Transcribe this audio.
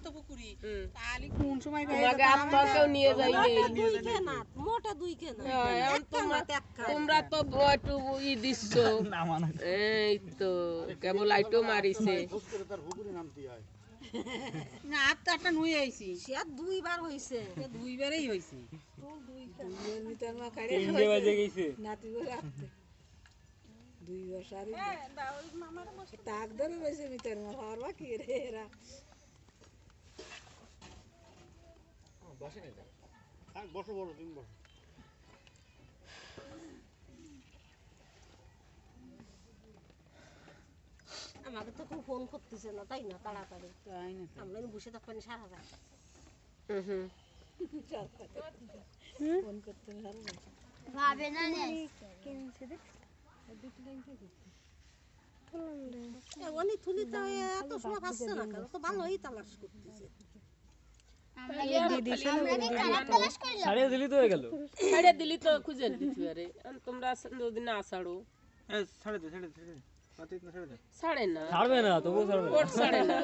তো পুকুরি তাহলে কোন সময় তোমাকে আত্মাকেও নিয়ে যাই দুই কেনা মোটা দুই কেনা তোমরা তো একটু ই দিচ্ছ এই তো কেবল আইটো মারিছে না আর তো একটা নুয়ে আইছি সে আর দুইবার হইছে দুইবারই হইছে দুইবার সারি তাক ধরে রয়েছে মিটার মা হারবা কি রে এরা বসো বড় তুমি বসো আমাকে তো কেউ ফোন করতেছে না তাই না তাড়াতাড়ি তাই না আমরা বসে থাকবেন সারা রাত ফোন করতে পারবো ভাবে না অনেক থুলিতে এত সময় পাচ্ছে না কেন তো ভালোই তালাশ করতেছে ছাড়িয়ে দিলি তো হয়ে গেল ছেড়ে দিলি তো খুঁজে দিতে পারে তোমরা যদি না ছাড়ো ছেড়ে দে ছেড়ে দে ছেড়ে দে ছাড়ে না ছাড়বে না তবুও ছাড়বে না ছাড়ে না